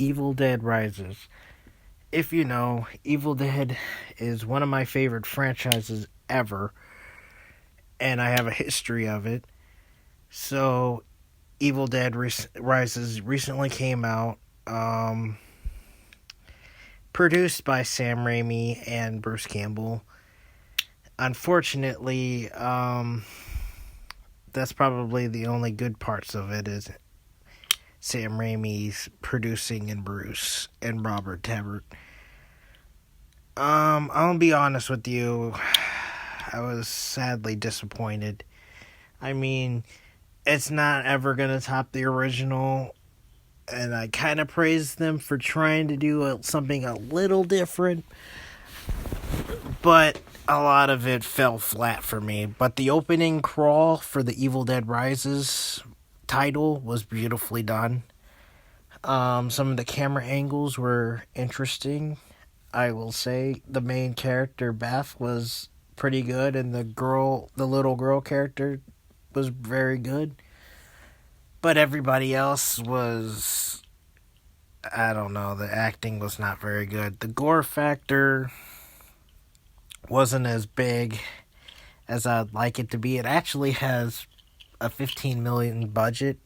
Evil Dead Rises. If you know, Evil Dead is one of my favorite franchises ever, and I have a history of it. So, Rises recently came out, produced by Sam Raimi and Bruce Campbell. Unfortunately, that's probably the only good parts of it is Sam Raimi's producing and Bruce and Robert Tabbert. I'll be honest with you. I was sadly disappointed. I mean, it's not ever gonna top the original, and I kind of praise them for trying to do something a little different, but a lot of it fell flat for me. But the opening crawl for the Evil Dead Rises title was beautifully done. Some of the camera angles were interesting. I will say the main character Beth was pretty good, and the little girl character was very good. But everybody else was, I don't know, the acting was not very good. The gore factor wasn't as big as I'd like it to be. It actually has a $15 million budget.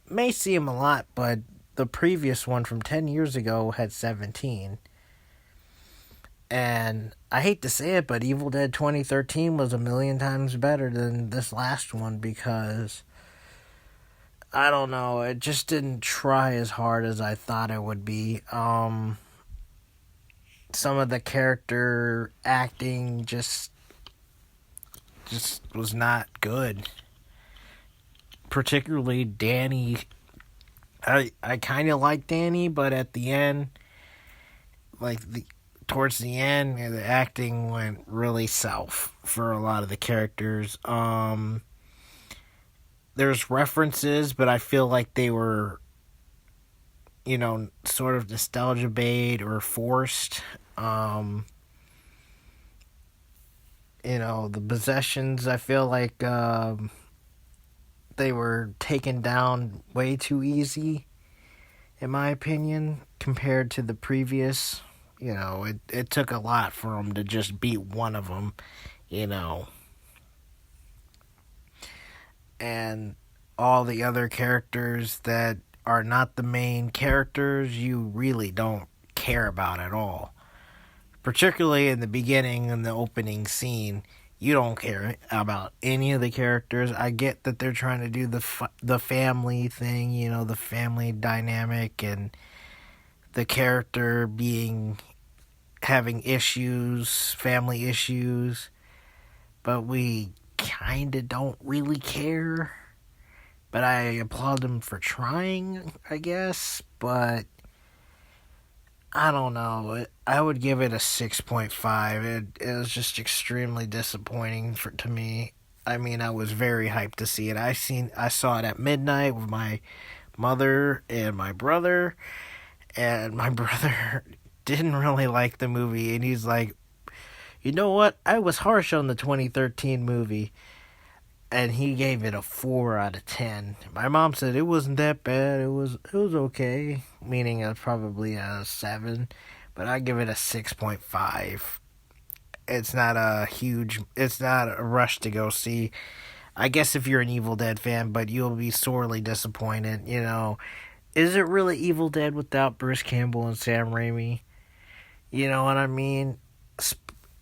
May seem a lot, but the previous one from 10 years ago had 17. And I hate to say it, but Evil Dead 2013 was a million times better than this last one because, I don't know, it just didn't try as hard as I thought it would be. Some of the character acting just was not good. Particularly Danny. I kind of like Danny, but at the end, towards the end, the acting went really south for a lot of the characters. There's references, but I feel like they were, sort of nostalgia bait or forced. The possessions, I feel like they were taken down way too easy, in my opinion, compared to the previous. It took a lot for them to just beat one of them, And all the other characters that are not the main characters, you really don't care about at all. Particularly in the beginning, in the opening scene, you don't care about any of the characters. I get that they're trying to do the family thing, the family dynamic and the character having issues, family issues, but we kind of don't really care. But I applaud them for trying, I guess, but I don't know. I would give it a 6.5. It was just extremely disappointing to me. I mean, I was very hyped to see it. I saw it at midnight with my mother and my brother, and my brother didn't really like the movie, and he's like, you know what? I was harsh on the 2013 movie, and he gave it a 4 out of 10. My mom said it wasn't that bad. It was okay, meaning it's probably a 7, but I give it a 6.5. It's not a rush to go see. I guess if you're an Evil Dead fan, but you'll be sorely disappointed, Is it really Evil Dead without Bruce Campbell and Sam Raimi? You know what I mean?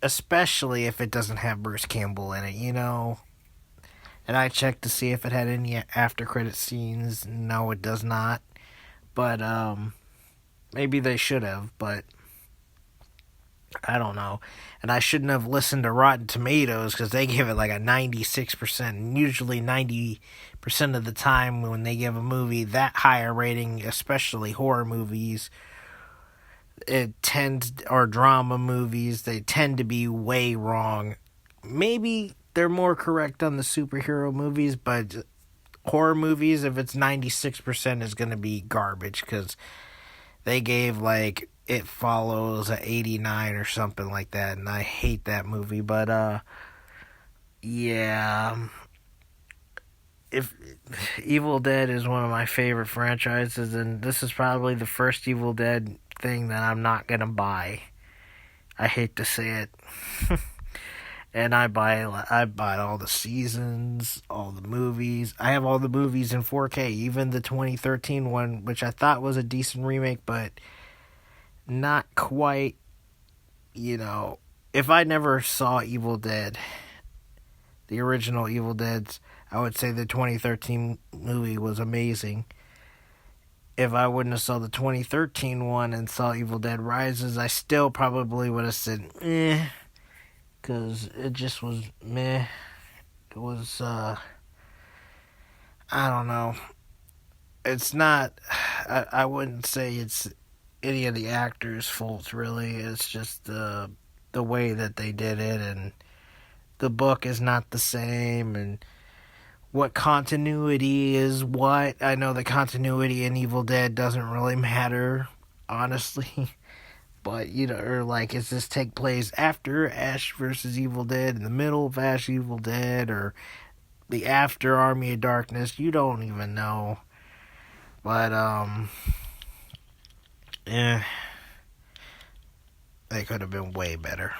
Especially if it doesn't have Bruce Campbell in it, And I checked to see if it had any after credit scenes. No, it does not. But maybe they should have, but I don't know. And I shouldn't have listened to Rotten Tomatoes because they give it like a 96%. And usually 90% of the time when they give a movie that high a rating, especially horror movies, or drama movies, they tend to be way wrong. Maybe they're more correct on the superhero movies, but horror movies, if it's 96%, is going to be garbage because they gave It Follows a 89 or something like that, and I hate that movie. But yeah, if Evil Dead is one of my favorite franchises, and this is probably the first Evil Dead thing that I'm not gonna buy. I hate to say it. And I buy all the seasons, all the movies. I have all the movies in 4K, even the 2013 one, which I thought was a decent remake, but not quite. You know, if I never saw Evil Dead, the original Evil Deads, I would say the 2013 movie was amazing. If I wouldn't have saw the 2013 one and saw Evil Dead Rises, I still probably would have said because it just was meh. It was, I don't know. It's not, I wouldn't say it's any of the actors' faults, really. It's just the way that they did it, and the book is not the same, and what continuity is what. I know the continuity in Evil Dead doesn't really matter, honestly. But, you know, or like, does this take place after Ash versus Evil Dead, in the middle of Ash Evil Dead, or the after Army of Darkness? You don't even know. But, yeah, they could have been way better.